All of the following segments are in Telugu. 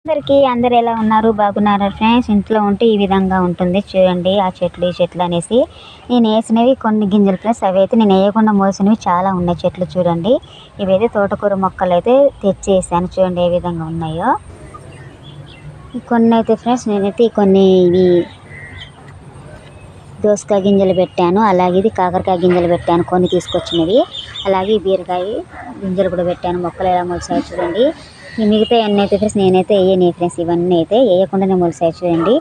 అందరు ఎలా ఉన్నారు? బాగున్నారా ఫ్రెండ్స్? ఇంట్లో ఉంటే ఈ విధంగా ఉంటుంది చూడండి. ఆ చెట్లు ఈ చెట్లు అనేసి నేను వేసినవి కొన్ని గింజలు ఫ్రెండ్స్. అవి అయితే నేను వేయకుండా మోసినవి చాలా ఉన్నాయి చెట్లు చూడండి. ఇవైతే తోటకూర మొక్కలు అయితే తెచ్చేసాను చూడండి ఏ విధంగా ఉన్నాయో. కొన్ని అయితే ఫ్రెండ్స్ నేనైతే కొన్ని ఇవి దోసకాయ గింజలు పెట్టాను, అలాగే ఇది కాకరకాయ గింజలు పెట్టాను కొన్ని తీసుకొచ్చినవి, అలాగే బీరకాయ గింజలు కూడా పెట్టాను. మొక్కలు ఎలా మొలిసాయి చూడండి. ఈ మిగతా అన్నీ అయితే ఫ్రెండ్స్ నేనైతే వేయని ఫ్రెండ్స్, ఇవన్నీ అయితే వేయకుండానే మొలిసాయి చూడండి.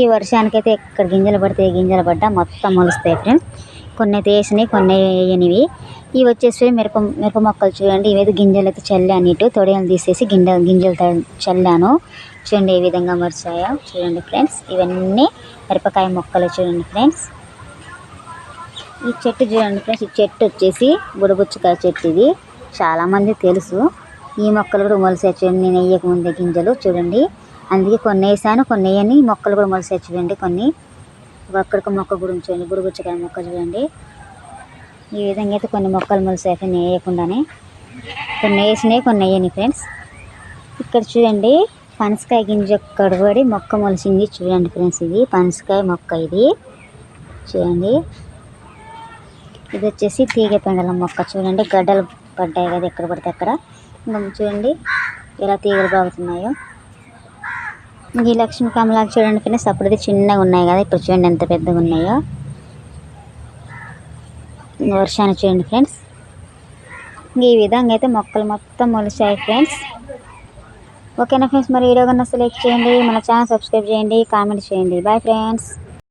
ఈ వర్షానికైతే ఎక్కడ గింజలు పడితే గింజలు పడ్డా మొత్తం మొలుస్తాయి ఫ్రెండ్స్. కొన్ని అయితే వేసినాయి, కొన్ని వేయనివి. ఇవి వచ్చేసి మిరప మొక్కలు చూడండి. ఇవైతే గింజలు అయితే చల్లాను, ఇటు తొడియలు తీసేసి గింజలు చల్లాను చూడండి ఏ విధంగా మొలిసాయో చూడండి ఫ్రెండ్స్. ఇవన్నీ మిరపకాయ మొక్కలు చూడండి ఫ్రెండ్స్. ఈ చెట్టు చూడండి ఫ్రెండ్స్, ఈ చెట్టు వచ్చేసి బుడబుచ్చకాయ చెట్టు. ఇది చాలామంది తెలుసు. ఈ మొక్కలు కూడా మొలిసాయి చూడండి, నేను వేయకముందే గింజలు చూడండి. అందుకే కొన్ని వేసాను, కొన్ని వేయని మొక్కలు కూడా మొలిసాయి చూడండి. కొన్ని ఒక్కడికి మొక్క కూడా చూడండి, బుడబుచ్చకాయ మొక్క చూడండి. ఈ విధంగా అయితే కొన్ని మొక్కలు మొలిసాయి నేను వేయకుండానే. కొన్ని వేసినాయి, కొన్ని వేయని ఫ్రెండ్స్. ఇక్కడ చూడండి పనసకాయ గింజ కడబడి మొక్క మొలిసింది చూడండి ఫ్రెండ్స్. ఇది పనసకాయ మొక్క, ఇది చూడండి. ఇది వచ్చేసి తీగ పెండలం మొక్క చూడండి. గడ్డలు పడ్డాయి కదా ఎక్కడ పడితే అక్కడ. ఇంకా చూడండి ఎలా తీగలు బాగుతున్నాయో. ఈ లక్ష్మీ కమలాలు చూడండి ఫ్రెండ్స్, అప్పుడైతే చిన్నగా ఉన్నాయి కదా, ఇప్పుడు చూడండి ఎంత పెద్దగా ఉన్నాయో. వర్షాన్ని చూడండి ఫ్రెండ్స్. ఈ విధంగా అయితే మొక్కలు మొత్తం మొలిచాయి ఫ్రెండ్స్. ఓకేనా ఫ్రెండ్స్, మరి వీడియో కన్నా లైక్ చేయండి, మన ఛానల్ సబ్స్క్రైబ్ చేయండి, కామెంట్ చేయండి. Bye friends.